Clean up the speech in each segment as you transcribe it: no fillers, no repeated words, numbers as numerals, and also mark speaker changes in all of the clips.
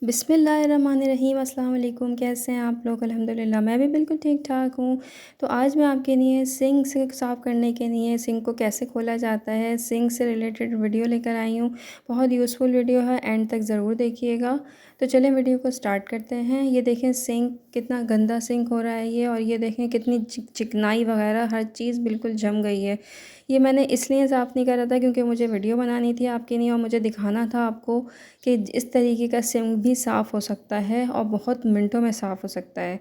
Speaker 1: बिस्मिल्लाहिर्रहमानिर्रहीम अस्सलाम वालेकुम। कैसे हैं आप लोग? अल्हम्दुलिल्लाह मैं भी बिल्कुल ठीक-ठाक हूँ। तो आज मैं आपके लिए सिंक से साफ़ करने के लिए सिंक को कैसे खोला जाता है, सिंक से रिलेटेड वीडियो लेकर आई हूँ। बहुत यूज़फुल वीडियो है, एंड तक ज़रूर देखिएगा। तो चलें वीडियो को स्टार्ट करते हैं। ये देखें सिंक कितना गंदा सिंक हो रहा है ये, और ये देखें कितनी चिकनाई वगैरह हर चीज़ बिल्कुल जम गई है। ये मैंने इसलिए साफ़ नहीं करा था क्योंकि मुझे वीडियो बनानी थी आपके लिए, और मुझे दिखाना था आपको कि इस तरीके का सिंक भी साफ़ हो सकता है और बहुत मिनटों में साफ़ हो सकता है।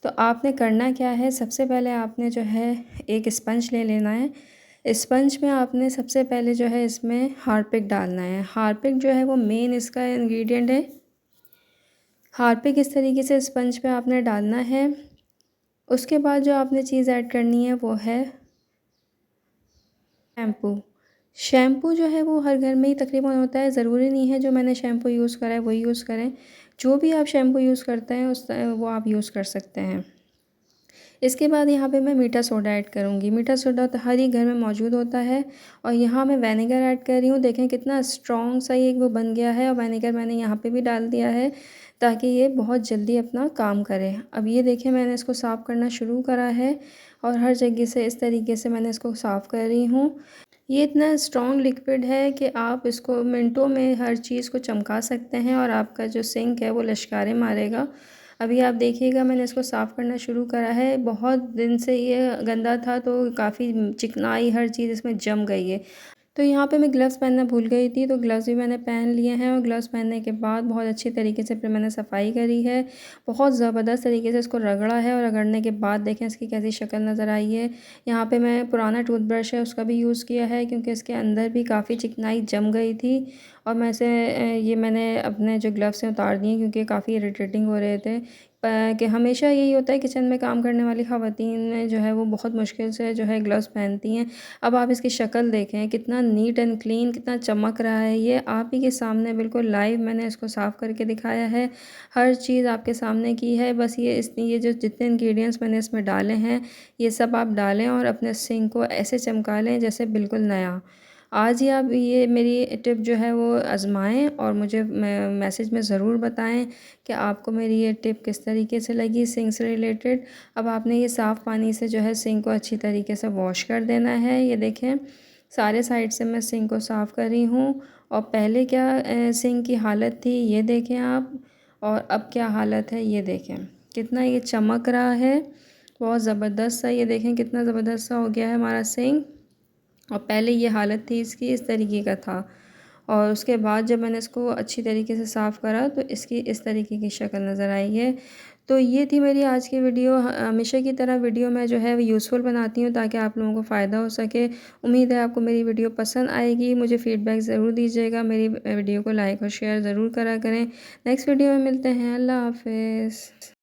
Speaker 1: तो आपने करना क्या है, सबसे पहले आपने जो है एक स्पंज ले लेना है। स्पंज में आपने सबसे पहले जो है इसमें हार्पिक डालना है। हार्पिक जो है वो मेन इसका इंग्रेडिएंट है। हार्पिक इस तरीके से स्पंज पे आपने डालना है। उसके बाद जो आपने चीज़ ऐड करनी है वो है शैम्पू। शैम्पू जो है वो हर घर में ही तकरीबन होता है, ज़रूरी नहीं है जो मैंने शैम्पू यूज़ करा है वही यूज़ करें। जो भी आप शैम्पू यूज़ करते हैं वो आप यूज़ कर सकते हैं। इसके बाद यहाँ पे मैं मीठा सोडा ऐड करूँगी। मीठा सोडा तो हर ही घर में मौजूद होता है, और यहाँ मैं विनेगर ऐड कर रही हूँ। देखें कितना स्ट्रॉन्ग सा ये वो बन गया है, और विनेगर मैंने यहाँ पे भी डाल दिया है ताकि ये बहुत जल्दी अपना काम करे। अब ये देखें मैंने इसको साफ़ करना शुरू करा है, और हर जगह से इस तरीके से मैंने इसको साफ़ कर रही हूँ। ये इतना स्ट्रॉन्ग लिक्विड है कि आप इसको मिनटों में हर चीज़ को चमका सकते हैं, और आपका जो सिंक है वो लश्कारे मारेगा। अभी आप देखिएगा मैंने इसको साफ़ करना शुरू करा है। बहुत दिन से ये गंदा था, तो काफ़ी चिकनाई हर चीज़ इसमें जम गई है। तो यहाँ पे मैं ग्लव्स पहनना भूल गई थी, तो ग्लव्स भी मैंने पहन लिए हैं, और ग्लव्स पहनने के बाद बहुत अच्छी तरीके से फिर मैंने सफाई करी है। बहुत ज़बरदस्त तरीके से इसको रगड़ा है, और रगड़ने के बाद देखें इसकी कैसी शक्ल नज़र आई है। यहाँ पे मैं पुराना टूथब्रश है उसका भी यूज़ किया है, क्योंकि इसके अंदर भी काफ़ी चिकनाई जम गई थी। और मैं इसे ये मैंने अपने जो ग्लव्स हैं उतार दिए, क्योंकि काफ़ी इरिटेटिंग हो रहे थे। कि हमेशा यही होता है किचन में काम करने वाली ख़वातीन जो है वो बहुत मुश्किल से जो है ग्लव्स पहनती हैं। अब आप इसकी शक्ल देखें कितना नीट एंड क्लीन, कितना चमक रहा है। ये आप ही के सामने बिल्कुल लाइव मैंने इसको साफ़ करके दिखाया है। हर चीज़ आपके सामने की है। बस ये जो जितने इंग्रेडिएंट्स मैंने इसमें डाले हैं ये सब आप डालें, और अपने सिंक को ऐसे चमका लें जैसे बिल्कुल नया। आज ही आप ये मेरी टिप जो है वो आज़माएँ, और मुझे मैसेज में ज़रूर बताएं कि आपको मेरी ये टिप किस तरीके से लगी सिंक से रिलेटेड। अब आपने ये साफ़ पानी से जो है सिंक को अच्छी तरीके से वॉश कर देना है। ये देखें सारे साइड से मैं सिंक को साफ़ कर रही हूँ, और पहले क्या सिंक की हालत थी ये देखें आप, और अब क्या हालत है ये देखें। कितना ये चमक रहा है, बहुत ज़बरदस्त सा। ये देखें कितना ज़बरदस्त सा हो गया है हमारा सिंक, और पहले ये हालत थी इसकी इस तरीके का था। और उसके बाद जब मैंने इसको अच्छी तरीके से साफ़ करा तो इसकी इस तरीके की शक्ल नज़र आई है। तो ये थी मेरी आज की वीडियो। हमेशा की तरह वीडियो मैं जो है वो यूज़फुल बनाती हूँ ताकि आप लोगों को फ़ायदा हो सके। उम्मीद है आपको मेरी वीडियो पसंद आएगी। मुझे फ़ीडबैक ज़रूर दीजिएगा। मेरी वीडियो को लाइक और शेयर ज़रूर करा करें। नेक्स्ट वीडियो में मिलते हैं। अल्लाह हाफ़िज़।